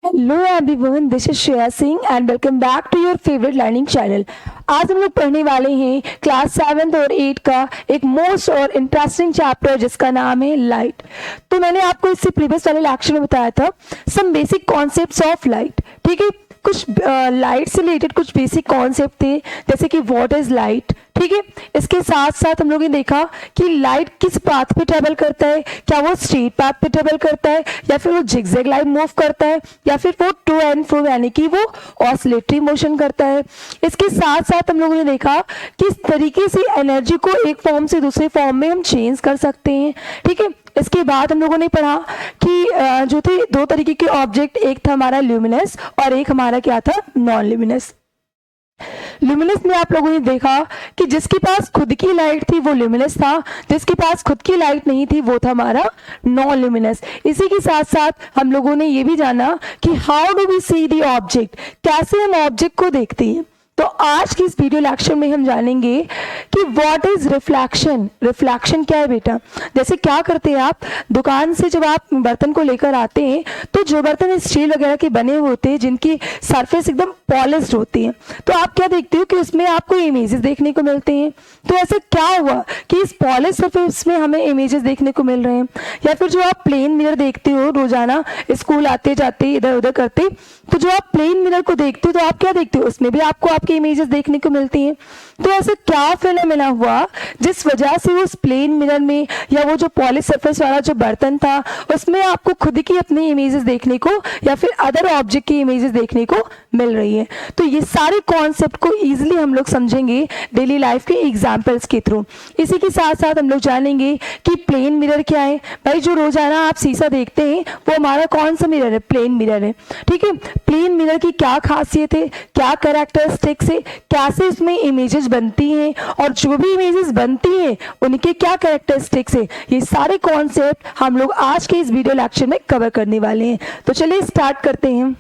Hello everyone, this is Shreya Singh and welcome back to your favourite learning channel. आज हम लोग पढ़ने वाले हैं क्लास 7 और 8 का एक मोस्ट और इंटरेस्टिंग चैप्टर जिसका नाम है लाइट। तो मैंने आपको इससे प्रीवियस वाले लेक्चर में बताया था some basic concepts of light. ठीक है, कुछ लाइट से रिलेटेड कुछ बेसिक कॉन्सेप्ट थे, जैसे कि व्हाट इज लाइट। ठीक है, इसके साथ साथ हम लोगों ने देखा कि लाइट किस पाथ पे ट्रेवल करता है, क्या वो स्ट्रेट पाथ पे ट्रेवल करता है या फिर वो जिगजैग लाइन मूव करता है या फिर वो टू एंड फ्रो यानी कि वो ऑसिलेटरी मोशन करता है। इसके साथ साथ हम लोगों ने देखा किस तरीके से एनर्जी को एक फॉर्म से दूसरे फॉर्म में हम चेंज कर सकते हैं। ठीक है, इसके बाद हम लोगों ने पढ़ा कि जो थे दो तरीके के ऑब्जेक्ट, एक था हमारा ल्यूमिनस और एक हमारा क्या था, नॉन ल्यूमिनस। ल्यूमिनस में आप लोगों ने देखा कि जिसके पास खुद की लाइट थी वो ल्यूमिनस था, जिसके पास खुद की लाइट नहीं थी वो था हमारा नॉन ल्यूमिनस। इसी के साथ साथ हम लोगों ने ये भी जाना कि how do we see the object, कैसे हम ऑब्जेक्ट को देखते हैं। तो आज की इस वीडियो लेक्चर में हम जानेंगे कि व्हाट इज रिफ्लेक्शन। रिफ्लेक्शन क्या है बेटा? जैसे क्या करते हैं आप, दुकान से जब आप बर्तन को लेकर आते हैं तो जो बर्तन स्टील वगैरह के बने हुए होते हैं, जिनकी सरफेस एकदम पॉलिश्ड होती है, तो आप क्या देखते हो कि उसमें आपको इमेजेस देखने को मिलते हैं। तो ऐसा क्या हुआ कि इस पॉलिश सरफेस में हमें इमेजेस देखने को मिल रहे हैं? या फिर जो आप प्लेन मिरर देखते हो रोजाना स्कूल आते जाते इधर उधर करते, तो जो आप प्लेन मिरर को देखते हो तो आप क्या देखते हो, उसमें भी आपको आपकी इमेजेस देखने को मिलती हैं। तो ऐसा क्या फिनोमेना हुआ जिस वजह से उस प्लेन मिरर में या वो जो पॉलिश सरफेस वाला जो बर्तन था उसमें आपको खुद की अपनी इमेजेस देखने को या फिर अदर ऑब्जेक्ट की इमेजेस देखने को मिल रही है। तो ये सारे कॉन्सेप्ट को इजीली हम लोग समझेंगे डेली लाइफ के एग्जांपल्स के थ्रू। इसी के साथ साथ हम लोग जानेंगे कि प्लेन मिरर क्या है। भाई, जो रोजाना आप शीशा देखते हैं वो हमारा कौन सा मिरर है? प्लेन मिरर है। ठीक है, प्लेन मिरर की क्या खासियत है, क्या कैरेक्टरिस्टिक्स है, कैसे इसमें इमेजेस बनती हैं और जो भी इमेजेस बनती हैं उनके क्या कैरेक्टरिस्टिक्स है, ये सारे कॉन्सेप्ट हम लोग आज के इस वीडियो लेक्चर में कवर करने वाले हैं। तो चलिए स्टार्ट करते हैं।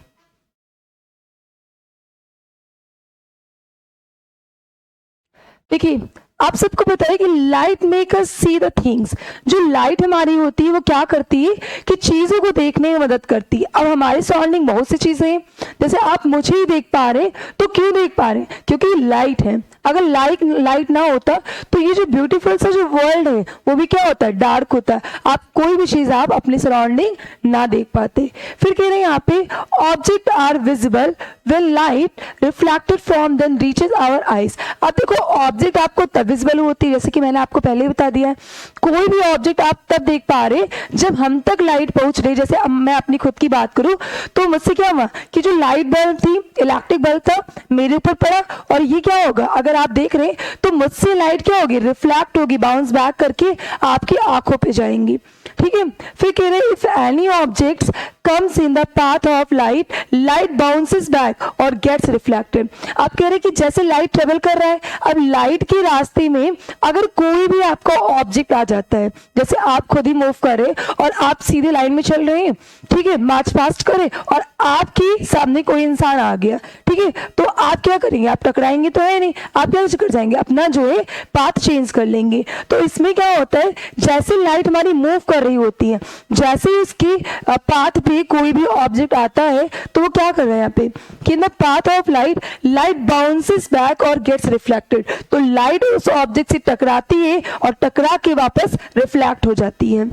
देखिए, आप सबको पता है कि light make us see the things. जो लाइट हमारी होती है वो क्या करती है कि चीजों को देखने में मदद करती है। अब हमारे सराउंडिंग बहुत सी चीजें हैं, जैसे आप मुझे ही देख पा रहे, तो क्यों देख पा रहे? क्योंकि लाइट है। अगर लाइट ना होता तो ये जो ब्यूटीफुल सा जो वर्ल्ड है वो भी क्या होता है, डार्क होता है। आप कोई भी चीज आप अपने सराउंडिंग ना देख पाते। फिर कह रहे हैं यहाँ पे object are visible when light reflected from them reaches our eyes. अब देखो, ऑब्जेक्ट आपको तब विजिबल होती है, जैसे कि मैंने आपको पहले ही बता दिया है, कोई भी ऑब्जेक्ट आप तब देख पा रहे जब हम तक लाइट पहुंच रही। जैसे अब मैं अपनी खुद की बात करूं तो मुझसे क्या हुआ कि जो लाइट बल्ब थी, इलेक्ट्रिक बल्ब था, मेरे ऊपर पड़ा और ये क्या होगा, अगर आप देख रहे हैं तो मुझसे लाइट क्या होगी, रिफ्लेक्ट होगी, बाउंस बैक करके आपकी आंखों पे जाएंगी। ठीक है, फिर कह रहे if any objects comes in the path of light, light bounces back और gets reflected। आप कह रहे कि जैसे लाइट ट्रेवल कर रहा है, अब लाइट के रास्ते में अगर कोई भी आपका ऑब्जेक्ट आ जाता है, जैसे आप खुद ही मूव कर रहे और आप सीधे लाइन में चल रहे हैं, ठीक है, मार्च पास्ट करें और आपके सामने कोई इंसान आ गया, ठीक है, तो आप क्या करेंगे? आप टकराएंगे तो है नहीं, आप क्या कर जाएंगे, अपना जो है पाथ चेंज कर लेंगे। तो इसमें क्या होता है, जैसे लाइट हमारी मूव कर रही होती है, जैसे ही उसकी पाथ पे कोई भी ऑब्जेक्ट आता है तो वो क्या कर रहा है यहाँ पे कि in the path of light, light bounces back और गेट्स रिफ्लेक्टेड। तो लाइट उस ऑब्जेक्ट से टकराती है और टकरा के वापस रिफ्लेक्ट हो जाती है।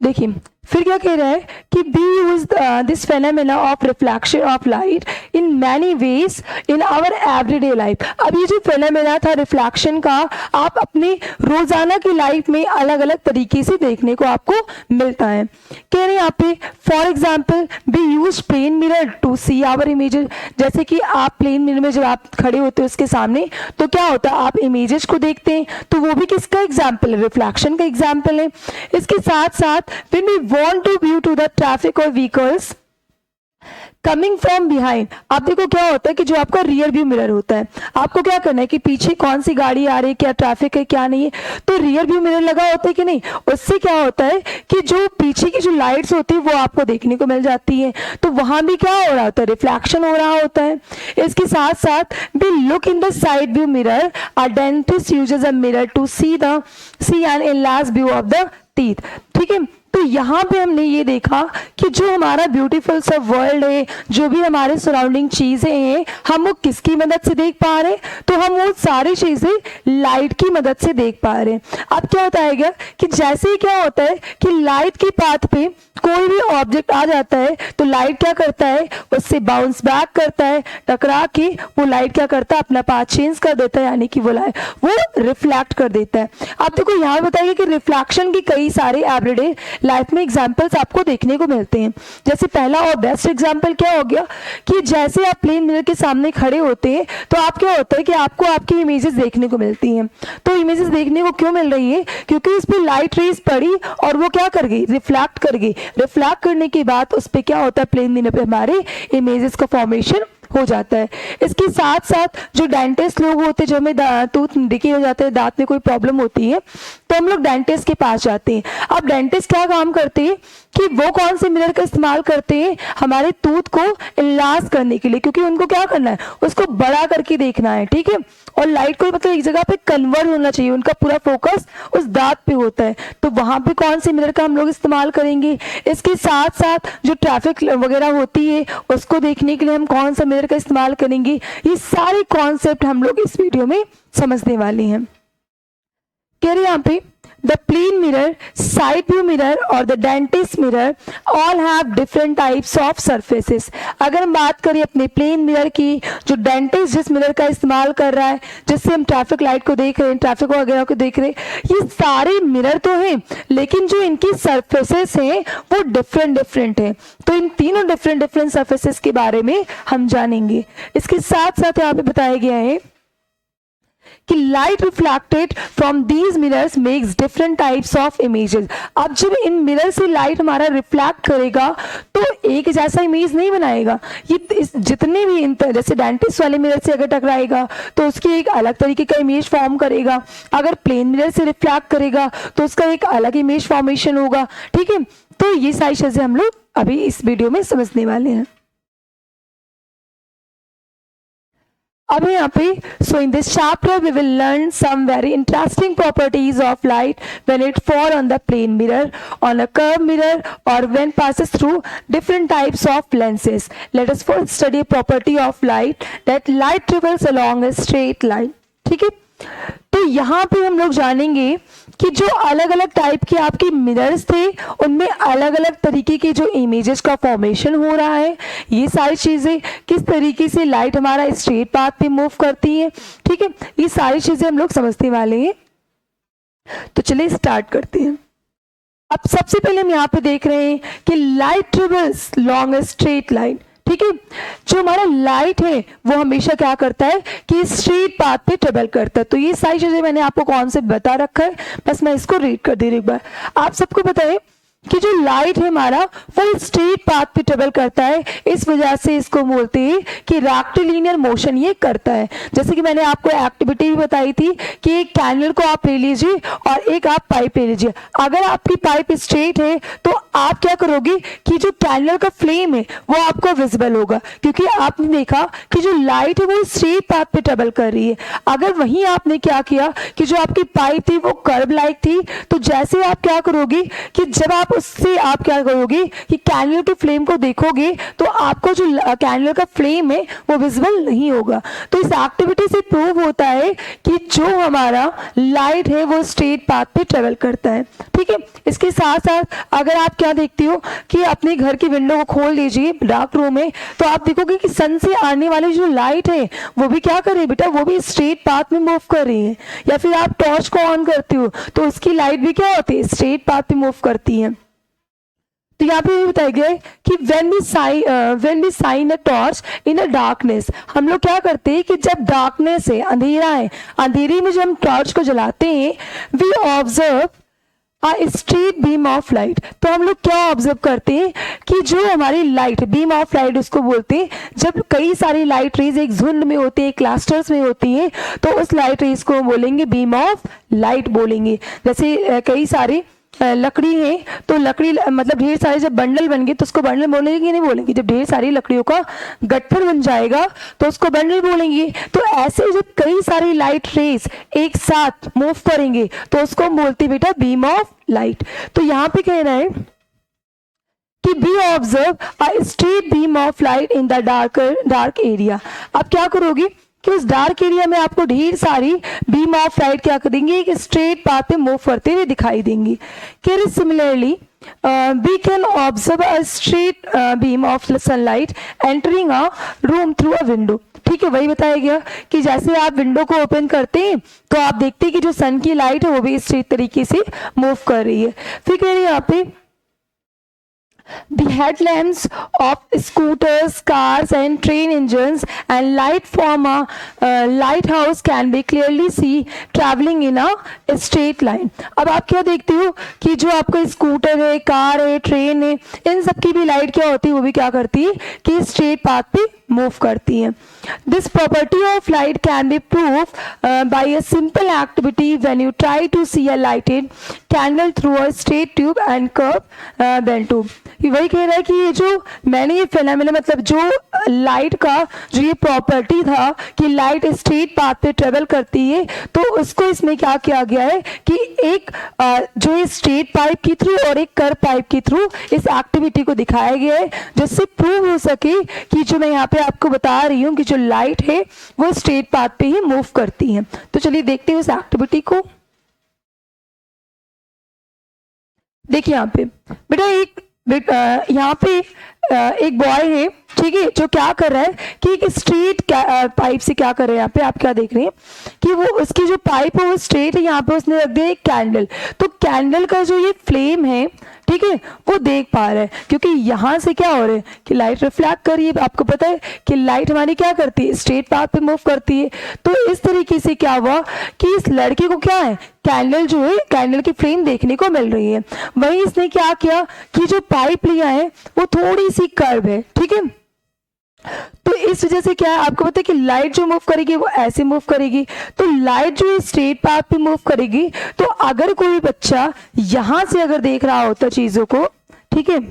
देखिए, फिर क्या कह रहा है कि we use this phenomena of reflection of light in many ways in our everyday life. अब ये जो फेनोमेना था रिफ्लेक्शन का, आप अपने रोजाना की लाइफ में अलग अलग तरीके से देखने को आपको मिलता है। कह रहे हैं यहाँ पे for example we use plane mirror to see our images. जैसे कि आप प्लेन मिरर में जब आप खड़े होते हो उसके सामने, तो क्या होता है, आप इमेजेस को देखते हैं, तो वो भी किसका एग्जाम्पल है, रिफ्लेक्शन का एग्जाम्पल है। इसके साथ साथ when we want to view to the traffic or vehicles, coming from behind, आप देखो क्या होता है कि जो आपका रियर व्यू मिरर होता है, आपको क्या करना है कि पीछे कौन सी गाड़ी आ रही है, क्या ट्रैफिक है क्या नहीं है, तो रियर व्यू मिरर लगा होता है कि नहीं, उससे क्या होता है कि जो पीछे की जो लाइट्स होती है वो आपको देखने को मिल जाती है, तो वहां भी क्या हो रहा होता है, रिफ्लेक्शन हो रहा होता है। इसके साथ साथ we look in the side view mirror, a dentist uses a mirror to see an enlarge view of the teeth. ठीक है, तो यहाँ पे हमने ये देखा कि जो हमारा ब्यूटीफुल सा वर्ल्ड है, जो भी हमारे सराउंडिंग चीजें हैं, हम वो किसकी मदद से देख पा रहे हैं, तो हम वो सारी चीजें लाइट की मदद से देख पा रहे हैं। अब क्या होता है कि जैसे ही क्या होता है कि लाइट की पाथ पे कोई भी ऑब्जेक्ट आ जाता है तो लाइट क्या करता है, उससे बाउंस बैक करता है, टकरा के वो लाइट क्या करता है, अपना पाथ चेंज कर देता है, यानी कि वो रिफ्लेक्ट कर देता है। आप देखो यहाँ बताइए कि रिफ्लेक्शन की कई सारे एवरीडे लाइफ में एग्जाम्पल्स आपको देखने को मिलते हैं। जैसे पहला और बेस्ट एग्जाम्पल क्या हो गया कि जैसे आप प्लेन मिरर के सामने खड़े होते हैं तो आप क्या होता है कि आपको आपकी इमेजेस देखने को मिलती हैं। तो इमेजेस देखने को क्यों मिल रही है, क्योंकि इस पर लाइट रेज पड़ी और वो क्या कर गई, रिफ्लेक्ट कर गई। रिफ्लेक्ट करने के बाद उस पर क्या होता है, प्लेन मिरर पे हमारे इमेजेस का फॉर्मेशन हो जाता है। इसके साथ साथ जो डेंटिस्ट लोग होते हैं, जो हमें टूथ डिके हो जाते हैं, दांत में कोई प्रॉब्लम होती है, तो हम लोग डेंटिस्ट के पास जाते हैं। अब डेंटिस्ट क्या काम करते हैं कि वो कौन से मिरर का इस्तेमाल करते हैं, हमारे टूथ को इलाज करने के लिए, क्योंकि उनको क्या करना है, उसको बड़ा करके देखना है। ठीक है, और लाइट को मतलब एक जगह पे कन्वर्ट होना चाहिए, उनका पूरा फोकस उस दांत पे होता है, तो वहां पे कौन से मिरर का हम लोग इस्तेमाल करेंगे। इसके साथ साथ जो ट्रैफिक वगैरह होती है उसको देखने के लिए हम कौन सा मिरर का इस्तेमाल करेंगे। ये सारे कॉन्सेप्ट हम लोग इस वीडियो में समझने वाले हैं। कह रहे यहाँ पे the plane mirror, side view mirror और the dentist mirror all have different types of surfaces। अगर हम बात करें अपने प्लेन मिरर की, जो डेंटिस्ट जिस मिरर का इस्तेमाल कर रहा है, जिससे हम ट्रैफिक लाइट को देख रहे हैं, ट्रैफिक वगैरह को देख रहे हैं, ये सारे मिरर तो हैं, लेकिन जो इनकी सरफेसेस हैं वो डिफरेंट हैं। तो इन तीनों डिफरेंट सरफेसेस के बारे में हम जानेंगे। इसके साथ साथ यहाँ पे बताया गया है कि light reflected from these mirrors makes different types of images. अब जब इन मिरर से लाइट हमारा रिफ्लेक्ट करेगा तो एक जैसा इमेज नहीं बनाएगा, ये जितने भी जैसे डेंटिस्ट वाले मिरर से अगर टकराएगा तो उसकी एक अलग तरीके का इमेज फॉर्म करेगा, अगर प्लेन मिरर से रिफ्लेक्ट करेगा तो उसका एक अलग इमेज फॉर्मेशन होगा। ठीक है, तो ये सारी चीजें हम लोग अभी इस वीडियो में समझने वाले हैं। अब यहाँ पे so in this chapter we will learn some very interesting properties of light when it fall on the plane mirror, on a curved mirror or when passes through different types of lenses. Let us first study a property of light, that light travels along a straight line। ठीक है, तो यहाँ पे हम लोग जानेंगे कि जो अलग अलग टाइप के आपके मिरर्स थे उनमें अलग अलग तरीके के जो इमेजेस का फॉर्मेशन हो रहा है, ये सारी चीजें किस तरीके से लाइट हमारा स्ट्रेट पाथ पे मूव करती है। ठीक है, ये सारी चीजें हम लोग समझने वाले हैं। तो चलिए स्टार्ट करते हैं। अब सबसे पहले हम यहाँ पे देख रहे हैं कि light travels long a straight line. ठीक है, जो हमारा लाइट है वो हमेशा क्या करता है कि स्ट्रेट पाथ पे ट्रेवल करता है। तो ये सारी चीजें मैंने आपको कॉन्सेप्ट बता रखा है, बस मैं इसको रीड कर दे रही हूं एक बार। आप सबको बताएं कि जो लाइट है हमारा वो स्ट्रेट पाथ पे ट्रेवल करता है, इस वजह से इसको बोलते हैं कि रेक्टिलिनियर मोशन ये करता है। जैसे कि मैंने आपको एक्टिविटी भी बताई थी कि एक कैंडल को आप ले लीजिए और एक आप पाइप ले लीजिए। अगर आपकी पाइप स्ट्रेट है तो आप क्या करोगे कि जो कैंडल का फ्लेम है वो आपको विजिबल होगा, क्योंकि आपने देखा कि जो लाइट है वो स्ट्रेट पाथ पे ट्रेवल कर रही है। अगर वहीं आपने क्या किया कि जो आपकी पाइप थी वो कर्व लाइक थी, तो जैसे आप क्या करोगे कि जब आप उससे आप क्या करोगे कि कैंडल के फ्लेम को देखोगे तो आपको जो कैंडल का फ्लेम है वो विजिबल नहीं होगा। तो इस एक्टिविटी से प्रूव होता है कि जो हमारा लाइट है वो स्ट्रेट पाथ पे ट्रेवल करता है। ठीक है, इसके साथ साथ अगर आप क्या देखती हो कि अपने घर की विंडो को खोल लीजिए डार्क रूम में, तो आप देखोगे कि सन से आने वाली जो लाइट है वो भी क्या कर रही है बेटा, वो भी स्ट्रेट पाथ में मूव कर रही है। या फिर आप टॉर्च को ऑन करती हो तो उसकी लाइट भी क्या होती है, स्ट्रेट पाथ पे मूव करती है। तो यहाँ पे बताया गया है कि when we shine a torch in a darkness, हम लोग क्या करते हैं कि जब डार्कनेस है, अंधेरा है, अंधेरे में जब हम टॉर्च को जलाते हैं, we observe straight beam of light. तो हम लोग क्या ऑब्जर्व करते हैं कि जो हमारी लाइट, बीम ऑफ लाइट उसको बोलते हैं, जब कई सारी लाइट रेज एक झुंड में होती है, क्लस्टर्स में होती है, तो उस लाइट रेज को बोलेंगे बीम ऑफ लाइट बोलेंगे। जैसे कई सारी लकड़ी है, तो लकड़ी मतलब ढेर सारे जब बंडल बन गए तो उसको बंडल बोलेंगे कि नहीं बोलेंगे? जब ढेर सारी लकड़ियों का गट्ठर बन जाएगा तो उसको बंडल बोलेंगे। तो ऐसे जब कई सारी लाइट रेज एक साथ मूव करेंगे तो उसको हम बोलते हैं बेटा बीम ऑफ लाइट। तो यहाँ पे कह रहा है कि B observe a straight beam of light in the dark area. अब क्या करोगे कि उस डार्क एरिया में आपको ढेर सारी बीम ऑफ लाइट क्या करेंगे, एक स्ट्रेट पाथ पे मूव करते हुए दिखाई देंगी। Similarly we can observe a straight beam of sunlight entering a room through a window। ठीक है, वही बताया गया कि जैसे आप विंडो को ओपन करते हैं तो आप देखते हैं कि जो सन की लाइट है वो भी स्ट्रेट तरीके से मूव कर रही है। फिर कह रही है यहाँ पे the headlamps of scooters, cars and train engines and light from a lighthouse can be clearly see traveling in a straight line। अब आप क्या देखते हो कि जो आपका स्कूटर है, कार है, ट्रेन है, इन सब की भी लाइट क्या होती है, वो भी क्या करती है कि स्ट्रेट पाथ पे मूव करती है। This property of light can be proved by a simple activity when you try to see a lighted candle through a straight tube and curved bent tube। वही कह रहा है कि ये जो मैंने ये फिनोमेना मतलब जो लाइट का जो ये प्रॉपर्टी था कि लाइट स्ट्रेट पाथ पे ट्रेवल करती है, तो उसको इसमें क्या किया गया है कि एक जो ये स्ट्रेट पाइप के थ्रू और एक कर्व पाइप के थ्रू इस एक्टिविटी को दिखाया गया है, जिससे प्रूव हो सके कि जो मैं यहाँ पे आपको बता रही हूँ कि जो लाइट है वो स्ट्रेट पाथ पे ही मूव करती है। तो चलिए देखते हैं उस एक्टिविटी को। देखिए यहाँ पे बेटा यहाँ पे एक बॉय है, ठीक है, जो क्या कर रहा है कि एक स्ट्रेट पाइप से क्या कर रहे हैं, यहाँ पे आप क्या देख रहे हैं कि वो उसकी जो पाइप है वो स्ट्रेट है, यहाँ पे उसने रख दिया एक कैंडल। तो कैंडल का जो ये फ्लेम है, ठीक है, वो देख पा रहा है क्योंकि यहाँ से क्या हो रहा है कि लाइट रिफ्लेक्ट कर रही है। आपको पता है कि लाइट हमारी क्या करती है, स्ट्रेट पाथ पे मूव करती है। तो इस तरीके से क्या हुआ कि इस लड़के को क्या है, कैंडल जो है, कैंडल की फ्लेम देखने को मिल रही है। वहीं इसने क्या किया कि जो पाइप लिया है वो थोड़ी सी कर्व है, ठीक है। तो इस वजह से क्या है, आपको पता है कि लाइट जो मूव करेगी वो ऐसे मूव करेगी। तो लाइट जो स्ट्रेट पाथ पे मूव करेगी, तो अगर कोई बच्चा यहां से अगर देख रहा होता चीजों को, ठीक है,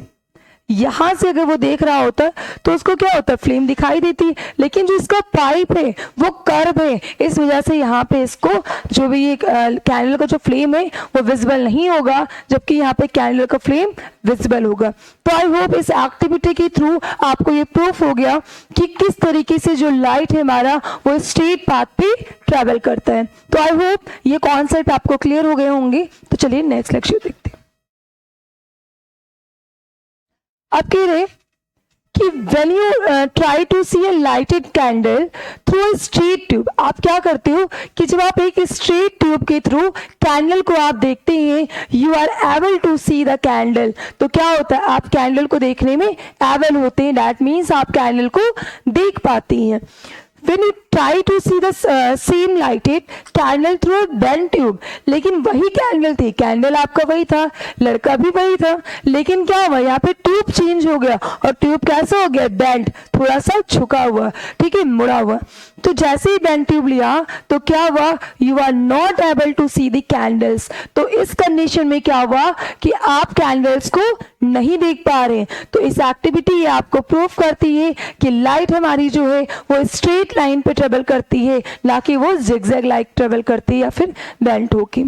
यहां से अगर वो देख रहा होता तो उसको क्या होता, फ्लेम दिखाई देती। लेकिन जो इसका पाइप है वो कर्व है, इस वजह से यहाँ पे इसको जो भी ये कैंडल का जो फ्लेम है वो विजिबल नहीं होगा, जबकि यहाँ पे कैंडल का फ्लेम विजिबल होगा। तो आई होप इस एक्टिविटी के थ्रू आपको ये प्रूफ हो गया कि किस तरीके से जो लाइट है हमारा वो स्ट्रेट पाथ पे ट्रेवल करता है। तो आई होप ये कॉन्सेप्ट आपको क्लियर हो गए होंगे। तो चलिए नेक्स्ट लेक्चर देखते हैं। अब कह रहे कि when you try to see a lighted candle through a straight tube, आप क्या करते हो कि जब आप एक स्ट्रेट ट्यूब के थ्रू कैंडल को आप देखते हैं, you are able to see the candle। तो क्या होता है, आप कैंडल को देखने में एबल होते हैं, that means आप कैंडल को देख पाती हैं। When you try to see the same lighted candle through a bent tube, लेकिन वही कैंडल थी, कैंडल आपका वही था, लड़का भी वही था, लेकिन क्या हुआ यहाँ पे ट्यूब चेंज हो गया और ट्यूब कैसा हो गया, बेंट, थोड़ा सा झुका हुआ, ठीक है, मुड़ा हुआ। तो जैसे ही बेंट ट्यूब लिया तो क्या हुआ, you are not able to see the candles. तो इस कंडीशन में क्या हुआ कि आप कैंडल्स को नहीं देख पा रहे। तो इस एक्टिविटी आपको प्रूफ करती है कि लाइट हमारी जो है वो स्ट्रेट लाइन पे ट्रेवल करती है, ना कि वो जिगजैग लाइक ट्रेवल करती है या फिर बेंट होके।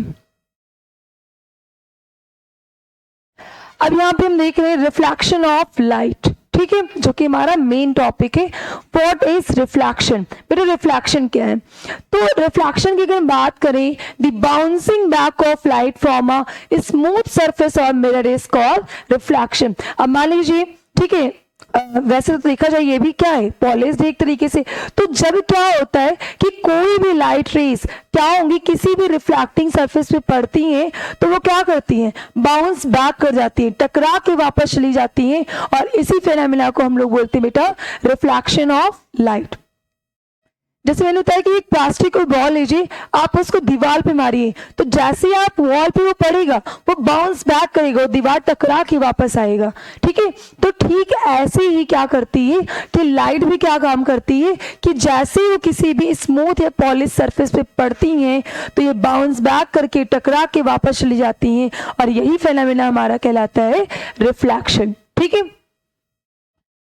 अब यहाँ पे हम देख रहे हैं रिफ्लेक्शन ऑफ लाइट, ठीक है, जो कि हमारा मेन टॉपिक है। What is reflection? बेटा रिफ्लेक्शन क्या है? तो रिफ्लेक्शन की अगर बात करें, the bouncing back of light from a smooth surface और मिरर इज कॉल्ड रिफ्लेक्शन। अब मान लीजिए, ठीक है, वैसे तो देखा जाए ये भी क्या है, पॉलिश्ड एक तरीके से। तो जब क्या होता है कि कोई भी लाइट रेज क्या होंगी, किसी भी रिफ्लेक्टिंग सरफेस पे पड़ती हैं, तो वो क्या करती हैं, बाउंस बैक कर जाती हैं, टकरा के वापस चली जाती हैं, और इसी फेनोमेना को हम लोग बोलते हैं बेटा रिफ्लेक्शन ऑफ लाइट। जैसे मैंने बताया कि एक प्लास्टिक कोई बॉल लीजिए, आप उसको दीवार पे मारिए, तो जैसे ही आप वॉल पे वो पड़ेगा वो बाउंस बैक करेगा, वो दीवार टकरा के वापस आएगा। ठीक है, तो ठीक ऐसे ही क्या करती है कि लाइट भी क्या काम करती है कि जैसे ही वो किसी भी स्मूथ या पॉलिश सरफेस पे पड़ती हैं तो ये बाउंस बैक करके टकरा के वापस चली जाती हैं, और यही फेनोमेना हमारा कहलाता है रिफ्लेक्शन। ठीक है,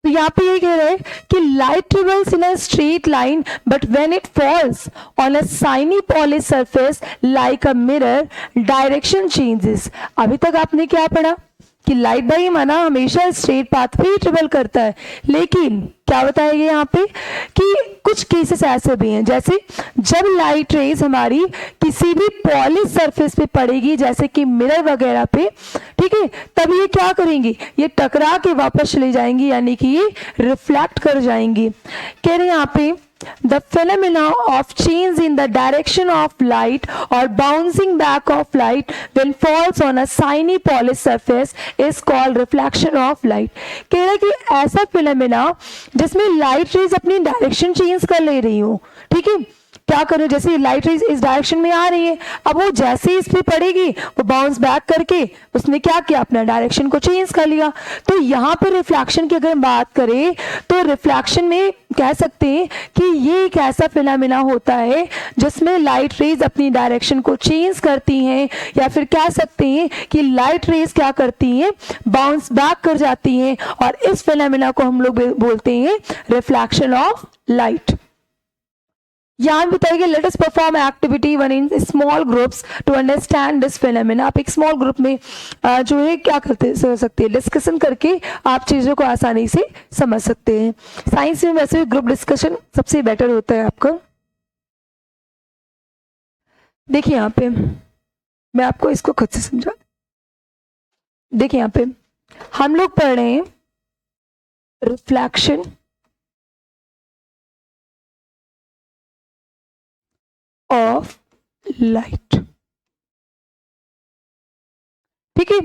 तो यहाँ पे ये कह रहा है कि light travels in a straight line but when it falls on a shiny polish surface like a mirror direction changes. अभी तक आपने क्या पढ़ा कि लाइट भाई माना हमेशा स्ट्रेट पाथ पे ही ट्रेवल करता है, लेकिन क्या बताया गया यहाँ पे कि कुछ केसेस ऐसे भी हैं, जैसे जब लाइट रेज हमारी किसी भी पॉलिश सरफेस पे पड़ेगी जैसे कि मिरर वगैरह पे, ठीक है, तब ये क्या करेंगी, ये टकरा के वापस चले जाएंगी, यानी कि ये रिफ्लेक्ट कर जाएंगी। कह रहे हैं यहाँ पे the phenomena of change in the direction of light or bouncing back of light when falls on a shiny polished surface is called reflection of light। कह रहा है कि ऐसा फिनोमेना जिसमें लाइट रेज अपनी डायरेक्शन चेंज कर ले रही हो, ठीक है, क्या करो, जैसे लाइट रेज इस डायरेक्शन में आ रही है, अब वो जैसे ही इस पे पड़ेगी वो बाउंस बैक करके उसने क्या किया, अपना डायरेक्शन को चेंज कर लिया। तो यहाँ पे रिफ्लेक्शन की अगर हम बात करें तो रिफ्लेक्शन में कह सकते हैं कि ये एक ऐसा फिनोमेना होता है जिसमें लाइट रेज अपनी डायरेक्शन को चेंज करती हैं, या फिर कह सकते हैं कि लाइट रेज क्या करती हैं, बाउंस बैक कर जाती हैं, और इस फिनोमेना को हम लोग बोलते हैं रिफ्लेक्शन ऑफ लाइट। यहाँ बताइए let us perform activity one in small groups to understand this phenomena. आप एक स्मॉल ग्रुप में जो है क्या करते सकते हैं, डिस्कशन करके आप चीज़ों को आसानी से समझ सकते हैं। साइंस में वैसे भी ग्रुप डिस्कशन सबसे बेटर होता है आपका। देखिए यहाँ पे मैं आपको इसको खुद से समझा, देखिए यहाँ पे हम लोग पढ़ रहे हैं रिफ्लेक्शन ऑफ लाइट। ठीक है,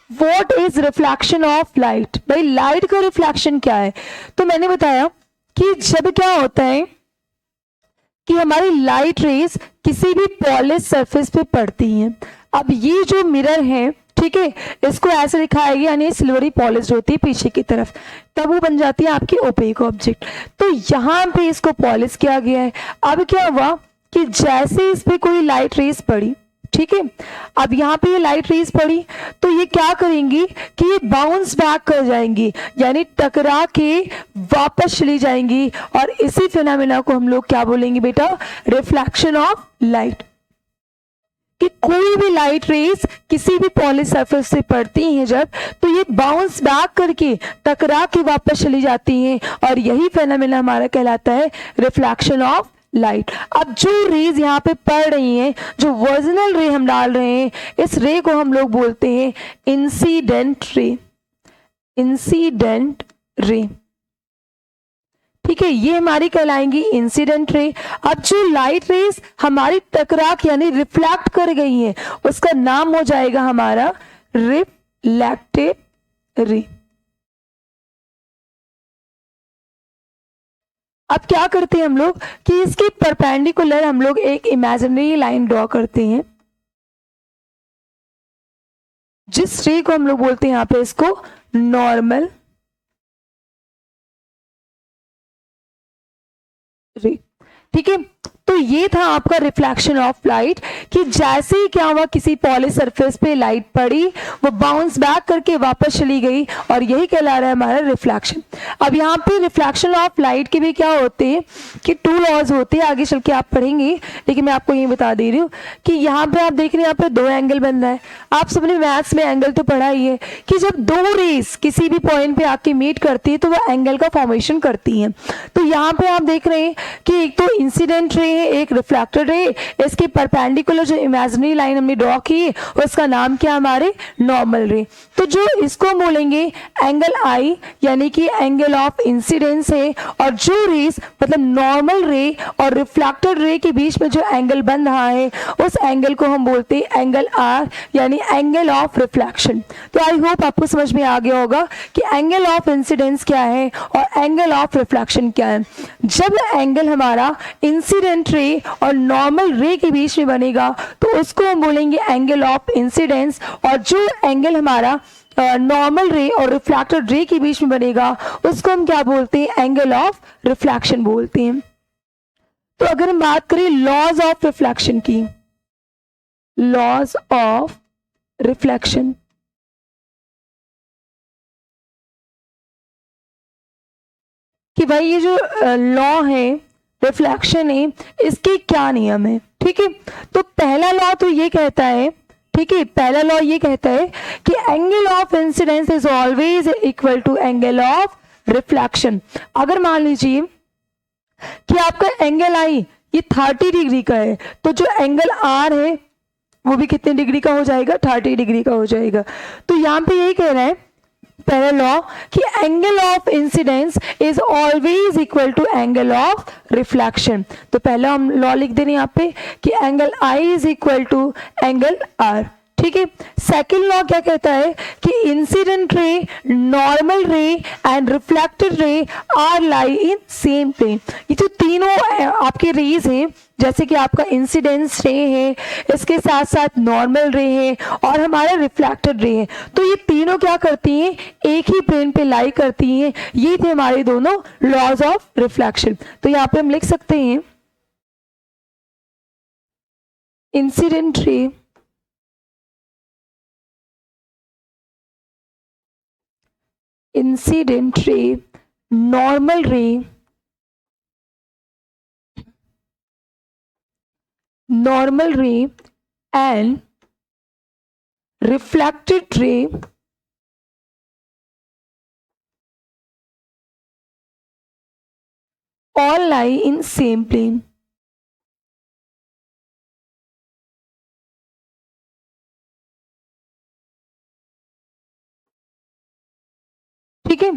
what is reflection of light, भाई लाइट का रिफ्लेक्शन क्या है। तो मैंने बताया कि जब क्या होता है कि हमारी लाइट रेज किसी भी पॉलिश सरफेस पे पड़ती हैं, अब ये जो मिरर है, ठीक है, इसको ऐसे दिखाया गया, यानी सिल्वरी पॉलिश होती है पीछे की तरफ, तब वो बन जाती है आपकी ओपेक ऑब्जेक्ट। तो यहाँ पे इसको पॉलिश किया गया है। अब क्या हुआ कि जैसे इस पे कोई लाइट रेज पड़ी, ठीक है, अब यहाँ पे ये लाइट रेज पड़ी तो ये क्या करेंगी कि ये बाउंस बैक कर जाएंगी, यानी टकरा के वापस चली जाएंगी, और इसी फिनोमेना को हम लोग क्या बोलेंगे बेटा, रिफ्लेक्शन ऑफ लाइट। कि कोई भी लाइट रेज किसी भी पॉलिश सरफेस से पड़ती हैं जब, तो ये बाउंस बैक करके टकरा के वापस चली जाती हैं, और यही फिनोमेना हमारा कहलाता है रिफ्लेक्शन ऑफ लाइट। अब जो रेज यहाँ पे पड़ रही हैं, जो वर्जिनल रे हम डाल रहे हैं, इस रे को हम लोग बोलते हैं इंसिडेंट रे, इंसिडेंट रे। ठीक है, ये हमारी कहलाएंगी इंसिडेंट रे। अब जो लाइट रेज हमारी टकरा के यानी रिफ्लेक्ट कर गई हैं, उसका नाम हो जाएगा हमारा रिफ्लेक्टेड रे। अब क्या करते हैं हम लोग कि इसके परपेंडिकुलर हम लोग एक इमेजिनरी लाइन ड्रॉ करते हैं, जिस रे को हम लोग बोलते हैं यहाँ पे इसको नॉर्मल रे। ठीक है, तो ये था आपका रिफ्लेक्शन ऑफ लाइट कि जैसे ही क्या हुआ, किसी पॉलिश सरफेस पे लाइट पड़ी, वो बाउंस बैक करके वापस चली गई, और यही कहला रहा है हमारा रिफ्लेक्शन। अब यहाँ पे रिफ्लेक्शन ऑफ लाइट के भी क्या होते हैं कि 2 लॉज होते हैं, आगे चल के आप पढ़ेंगे, लेकिन मैं आपको ये बता दे रही हूँ कि यहाँ पे आप देख रहे हैं यहाँ पे 2 एंगल बन रहा है। आप सबने मैथ्स में एंगल तो पढ़ा ही है कि जब 2 रेज किसी भी पॉइंट पे आके मीट करती है तो वह एंगल का फॉर्मेशन करती है। तो यहाँ पे आप देख रहे हैं कि एक तो इंसिडेंट रे है एक रिफ्लेक्टेड रे, इसके परपेंडिकुलर जो इमेजिनरी लाइन हमने ड्रॉ की उसका नाम क्या हमारे नॉर्मल रे। तो जो इसको हम बोलेंगे एंगल आई यानी कि एंगल ऑफ इंसिडेंस है, और जो रेस मतलब नॉर्मल रे और रिफ्लेक्टेड रे के बीच में जो एंगल बन रहा है उस एंगल को हम बोलते हैं एंगल आर यानी एंगल ऑफ रिफ्लेक्शन। तो आई होप आपको समझ में आ गया होगा कि एंगल ऑफ इंसिडेंस क्या है और एंगल ऑफ रिफ्लेक्शन क्या है। जब एंगल हमारा इंसिडेंट रे और नॉर्मल रे के बीच में बनेगा तो उसको हम बोलेंगे एंगल ऑफ इंसिडेंस, और जो एंगल हमारा नॉर्मल रे और रिफ्लेक्टेड रे के बीच में बनेगा उसको हम क्या बोलते हैं एंगल ऑफ रिफ्लेक्शन बोलते हैं। तो अगर हम बात करें लॉज ऑफ रिफ्लेक्शन की, लॉज ऑफ रिफ्लेक्शन, कि भाई ये जो लॉ है रिफ्लेक्शन है इसके क्या नियम है। ठीक है, तो पहला लॉ तो ये कहता है, ठीक है, पहला लॉ ये कहता है कि angle of incidence is always equal to angle of reflection. अगर मान लीजिए कि आपका एंगल आई ये 30 डिग्री का है तो जो एंगल आर है वो भी कितने डिग्री का हो जाएगा, 30 डिग्री का हो जाएगा। तो यहाँ पे यही कह रहा है पहला लॉ कि angle of incidence is always equal to angle of reflection. तो पहला हम लॉ लिख देंगे यहाँ पे कि angle I is equal to angle R. ठीक है, सेकेंड लॉ क्या कहता है कि incident ray, normal ray and reflected ray are lie in same plane. ये जो तीनों आपके रेज हैं, जैसे कि आपका इंसिडेंस रे है, इसके साथ साथ नॉर्मल रे है और हमारा रिफ्लेक्टेड रे है, तो ये तीनों क्या करती हैं, एक ही प्लेन पे लाई करती हैं। ये थे हमारे दोनों लॉज ऑफ रिफ्लेक्शन। तो यहाँ पे हम लिख सकते हैं incident ray, incident ray, normal रे, normal ray and reflected ray all lie in same plane। ठीक है,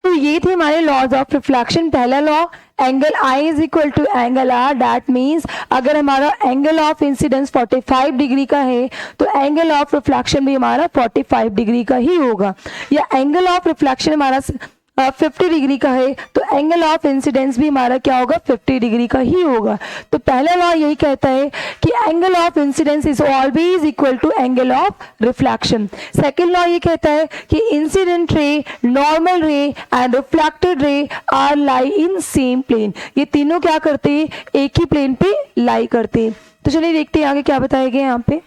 तो ये थे हमारे लॉज ऑफ रिफ्लेक्शन। पहला law angle I is equal to angle R, that means अगर हमारा एंगल ऑफ इंसिडेंस 45 डिग्री का है तो एंगल ऑफ रिफ्लेक्शन भी हमारा 45 डिग्री का ही होगा, या एंगल ऑफ रिफ्लेक्शन हमारा 50 डिग्री का है तो एंगल ऑफ इंसिडेंस भी हमारा क्या होगा, 50 डिग्री का ही होगा। तो पहला लॉ यही कहता है कि angle of incidence is always equal to angle of reflection. Second law ये कहता है कि incident ray, normal ray and reflected ray are lie in same plane. ये तीनों क्या करते हैं, एक ही प्लेन पे लाई करते हैं। तो चलिए देखते हैं आगे क्या बताया गया यहाँ पे।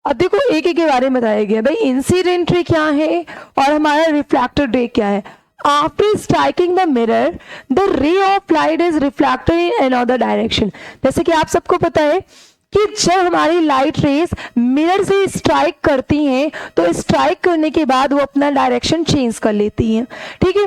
अब देखो एक एक के बारे में बताया गया, भाई इंसिडेंट रे क्या है और हमारा रिफ्लेक्टेड रे क्या है। After striking the mirror the ray of light is reflected in another direction. जैसे कि आप सबको पता है कि जब हमारी लाइट रेस मिरर से स्ट्राइक करती हैं तो स्ट्राइक करने के बाद वो अपना डायरेक्शन चेंज कर लेती हैं। ठीक है,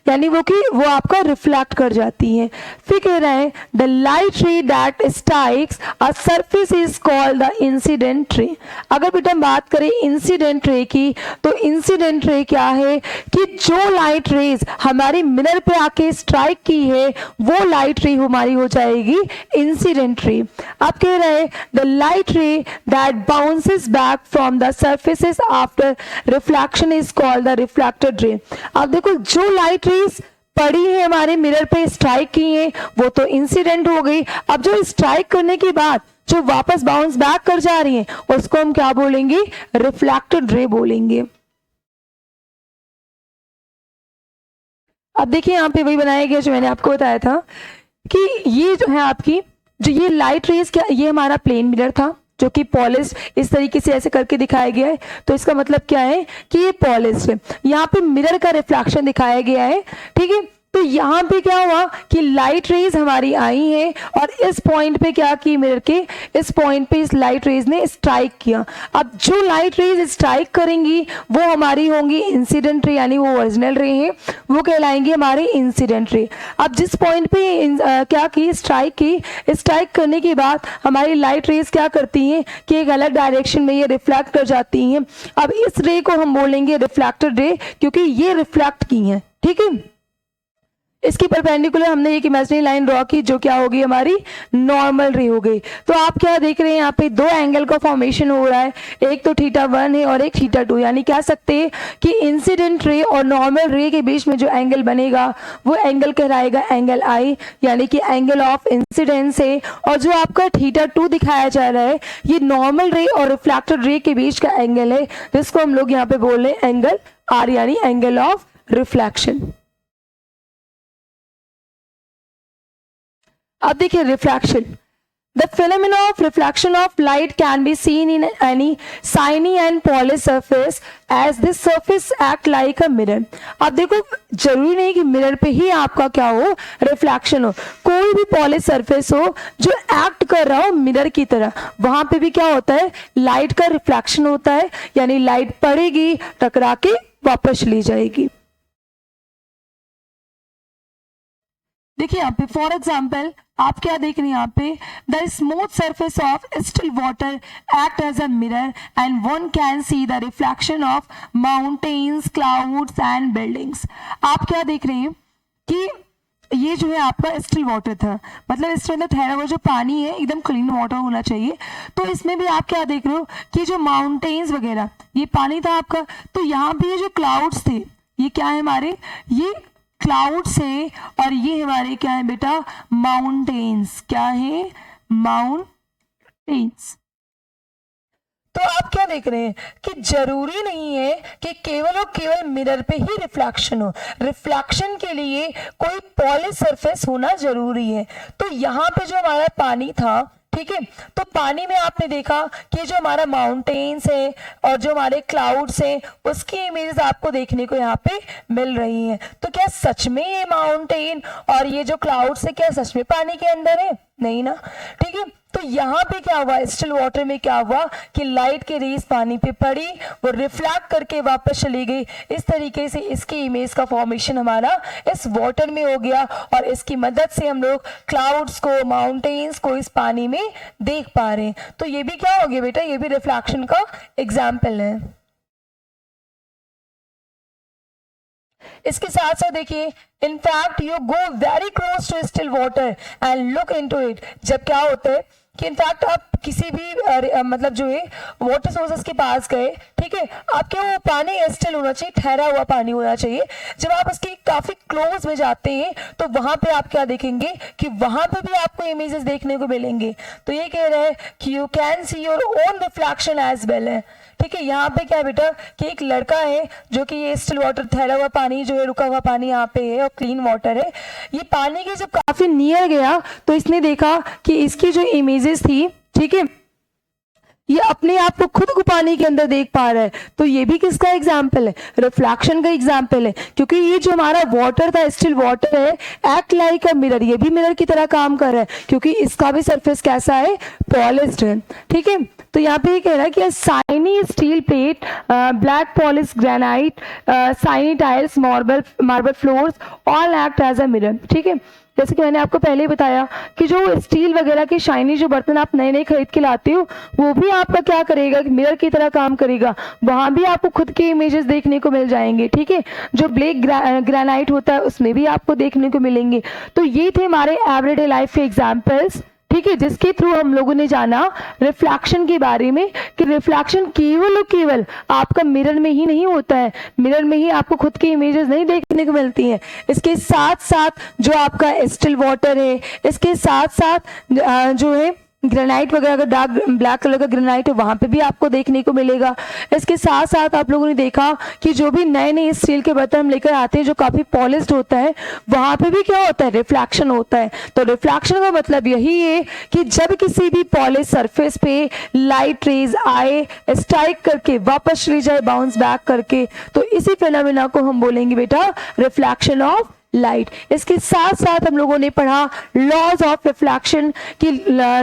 यानी वो आपका रिफ्लेक्ट कर जाती है। फिर कह रहा है द लाइट रे that strikes a surface is called the incident ray. अगर बेटा हम बात करें इंसिडेंट रे की तो इंसिडेंट रे क्या है कि जो लाइट रेज हमारी मिरर पे आके स्ट्राइक की है वो लाइट रे हमारी हो जाएगी इंसिडेंट रे। अब कह रहा है द लाइट रे that bounces back from the surfaces after reflection is called the reflected ray. अब देखो जो लाइट रेज पड़ी है हमारे मिरर पे स्ट्राइक की है वो तो इंसिडेंट हो गई। अब जो स्ट्राइक करने के बाद जो वापस बाउंस बैक कर जा रही है उसको हम क्या बोलेंगे, रिफ्लेक्टेड रे बोलेंगे। अब देखिए यहाँ पे वही बनाया गया जो मैंने आपको बताया था कि ये जो है आपकी जो ये लाइट रेज क्या, ये हमारा प्लेन मिरर था जो कि पॉलिश इस तरीके से ऐसे करके दिखाया गया है। तो इसका मतलब क्या है कि ये पॉलिश है। यहाँ पे मिरर का रिफ्लेक्शन दिखाया गया है। ठीक है, तो यहाँ पे क्या हुआ कि लाइट रेज हमारी आई है और इस पॉइंट पे क्या की मिरर के, इस पॉइंट पे इस लाइट रेज ने स्ट्राइक किया। अब जो लाइट रेज स्ट्राइक करेंगी वो हमारी होंगी इंसिडेंट रे, यानी वो ओरिजिनल रे हैं, वो कहलाएंगे हमारे इंसिडेंट रे। अब जिस पॉइंट पे क्या की स्ट्राइक की, स्ट्राइक करने के बाद हमारी लाइट रेज क्या करती हैं कि एक अलग डायरेक्शन में ये रिफ्लेक्ट कर जाती हैं। अब इस रे को हम बोलेंगे रिफ्लेक्टेड रे, क्योंकि ये रिफ्लेक्ट की हैं, ठीक है। इसकी परपेंडिकुलर हमने एक इमेजिनरी लाइन ड्रॉ की जो क्या होगी हमारी नॉर्मल रे हो गई। तो आप क्या देख रहे हैं यहाँ पे दो एंगल का फॉर्मेशन हो रहा है, एक तो θ1 है और एक θ2, यानी कह सकते हैं कि इंसिडेंट रे और नॉर्मल रे के बीच में जो एंगल बनेगा वो एंगल कहलाएगा एंगल आई, यानी कि एंगल ऑफ इंसिडेंस है। और जो आपका θ2 दिखाया जा रहा है ये नॉर्मल रे और रिफ्लेक्टेड रे के बीच का एंगल है, जिसको हम लोग यहाँ पे बोल रहे हैं एंगल आर, यानी एंगल ऑफ रिफ्लेक्शन। अब देखिए reflection, the phenomena of reflection of light can be seen in any shiny and polish surface as this surface act like a mirror. अब देखो जरूरी नहीं कि मिरर पे ही आपका क्या हो रिफ्लेक्शन हो, कोई भी पॉलिश सरफेस हो जो एक्ट कर रहा हो मिरर की तरह, वहां पे भी क्या होता है लाइट का रिफ्लेक्शन होता है, यानी लाइट पड़ेगी टकरा के वापस चली जाएगी। देखिए यहाँ पे फॉर एग्जाम्पल आप क्या देख रहे हैं यहाँ पे, the smooth surface of still water act as a mirror and one can see the reflection of mountains, clouds and buildings. आप क्या देख रहे हैं कि ये जो है आपका स्टिल वाटर था, मतलब इसके अंदर ठहरा हुआ जो पानी है एकदम क्लीन वाटर होना चाहिए। तो इसमें भी आप क्या देख रहे हो कि जो माउंटेन्स वगैरह ये पानी था आपका, तो यहाँ पे ये जो क्लाउड्स थे ये क्या है हमारे, ये क्लाउड्स है और ये हमारे क्या है बेटा माउंटेन्स, क्या है माउंटेन्स। तो आप क्या देख रहे हैं कि जरूरी नहीं है कि केवल और केवल मिरर पे ही रिफ्लेक्शन हो, रिफ्लेक्शन के लिए कोई पॉलिश सरफेस होना जरूरी है। तो यहाँ पे जो हमारा पानी था, ठीक है, तो पानी में आपने देखा कि जो हमारा माउंटेन्स है और जो हमारे क्लाउड्स हैं उसकी इमेज आपको देखने को यहाँ पे मिल रही है। तो क्या सच में ये माउंटेन और ये जो क्लाउड्स है क्या सच में पानी के अंदर है? नहीं ना, ठीक है। तो यहाँ पे क्या हुआ स्टिल वाटर में, क्या हुआ कि लाइट की रेस पानी पे पड़ी, वो रिफ्लेक्ट करके वापस चली गई। इस तरीके से इसकी इमेज का फॉर्मेशन हमारा इस वाटर में हो गया और इसकी मदद से हम लोग क्लाउड्स को, माउंटेन्स को इस पानी में देख पा रहे हैं। तो ये भी क्या हो गया बेटा, ये भी रिफ्लेक्शन का एग्जाम्पल है। इसके साथ साथ देखिए in fact you go very close to still water and look into it. जब क्या होता है कि इनफैक्ट आप किसी भी मतलब जो है वाटर सोर्सेस के पास गए, ठीक है, आपके वो पानी स्टिल होना चाहिए, ठहरा हुआ पानी होना चाहिए। जब आप उसके काफी क्लोज में जाते हैं तो वहां पे आप क्या देखेंगे कि वहां पे भी आपको इमेजेस देखने को मिलेंगे। तो ये कह रहा है कि you can see your own reflection as well है, ठीक है। यहाँ पे क्या है बेटा कि एक लड़का है जो कि ये स्टिल वाटर, ठहरा हुआ पानी जो है, रुका हुआ पानी यहाँ पे है और क्लीन वाटर है। ये पानी के जब काफी नियर गया तो इसने देखा कि इसकी जो इमेजेस थी, ठीक है, ये अपने आप को खुद को पानी के अंदर देख पा रहा है। तो ये भी किसका एग्जाम्पल है, रिफ्लेक्शन का एग्जाम्पल है, क्योंकि ये जो हमारा वाटर था, स्टिल वाटर है, एक्ट लाइक अ मिरर, ये भी मिरर की तरह काम कर रहा है क्योंकि इसका भी सरफेस कैसा है, पॉलिश्ड है, ठीक है। तो यहाँ पे ये कह रहा है कि shiny steel plate, black polish granite, shiny tiles, marble floors all act as a mirror, ठीक है। जैसे कि मैंने आपको पहले ही बताया कि जो स्टील वगैरह के शाइनी जो बर्तन आप नए नए खरीद के लाते हो वो भी आपका क्या करेगा, मिरर की तरह काम करेगा। वहां भी आपको खुद के इमेजेस देखने को मिल जाएंगे, ठीक है। जो ब्लैक ग्रेनाइट होता है उसमें भी आपको देखने को मिलेंगे। तो ये थे हमारे एवरीडे लाइफ के एग्जाम्पल्स, ठीक है, जिसके थ्रू हम लोगों ने जाना रिफ्लेक्शन के बारे में कि रिफ्लेक्शन केवल और केवल आपका मिरर में ही नहीं होता है, मिरर में ही आपको खुद की इमेजेस नहीं देखने को मिलती हैं। इसके साथ साथ जो आपका स्टिल वाटर है, इसके साथ साथ जो है ग्रेनाइट वगैरह, अगर डार्क ब्लैक कलर का ग्रेनाइट है वहां पे भी आपको देखने को मिलेगा। इसके साथ साथ आप लोगों ने देखा कि जो भी नए नए स्टील के बर्तन हम लेकर आते हैं जो काफी पॉलिश्ड होता है, वहां पे भी क्या होता है, रिफ्लेक्शन होता है। तो रिफ्लेक्शन का मतलब यही है कि जब किसी भी पॉलिश सरफेस पे लाइट रेज आए, स्ट्राइक करके वापस चली जाए बाउंस बैक करके, तो इसी फिनोमेना को हम बोलेंगे बेटा रिफ्लेक्शन ऑफ लाइट। इसके साथ साथ हम लोगों ने पढ़ा लॉज ऑफ रिफ्लेक्शन कि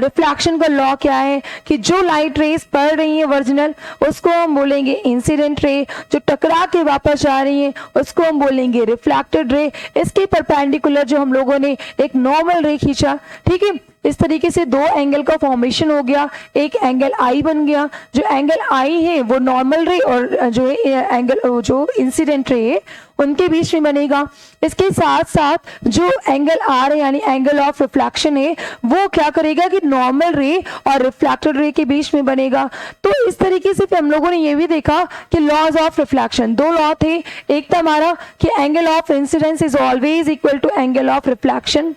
रिफ्लेक्शन का लॉ क्या है, कि जो लाइट रेस पड़ रही है ओरिजिनल उसको हम बोलेंगे इंसिडेंट रे, जो टकरा के वापस जा रही है उसको हम बोलेंगे रिफ्लेक्टेड रे। इसके परपेंडिकुलर जो हम लोगों ने एक नॉर्मल रे खींचा, ठीक है, इस तरीके से दो एंगल का फॉर्मेशन हो गया, एक एंगल आई बन गया। जो एंगल आई है वो नॉर्मल रे और जो एंगल जो इंसिडेंट रे है उनके बीच में बनेगा। इसके साथ साथ जो एंगल आर है यानी एंगल ऑफ रिफ्लेक्शन है वो क्या करेगा कि नॉर्मल रे और रिफ्लेक्टेड रे के बीच में बनेगा। तो इस तरीके से फिर हम लोगों ने ये भी देखा कि लॉज ऑफ रिफ्लेक्शन दो लॉ थे, एक था हमारा कि angle of incidence is always equal to angle of reflection.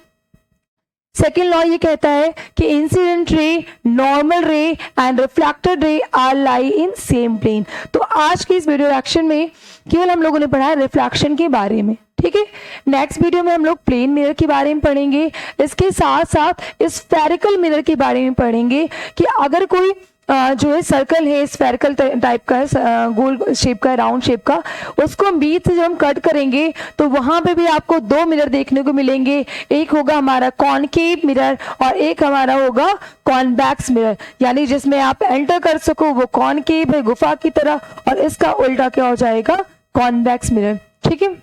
Second law ये कहता है कि incident ray, normal ray and reflected ray are lie in same plane. तो आज की इस वीडियो लेक्चर में केवल हम लोगों ने पढ़ा है रिफ्लेक्शन के बारे में, ठीक है। नेक्स्ट वीडियो में हम लोग प्लेन मिरर के बारे में पढ़ेंगे, इसके साथ साथ स्फेरिकल मिरर के बारे में पढ़ेंगे कि अगर कोई जो है सर्कल है, स्फेरिकल टाइप का है, गोल शेप का, राउंड शेप का, उसको हम बीच से जब हम कट करेंगे तो वहां पे भी आपको दो मिरर देखने को मिलेंगे। एक होगा हमारा कॉनकेव मिरर और एक हमारा होगा कॉन्वेक्स मिरर, यानी जिसमें आप एंटर कर सको वो कॉनकेव है गुफा की तरह और इसका उल्टा क्या हो जाएगा कॉन्वेक्स मिरर, ठीक है।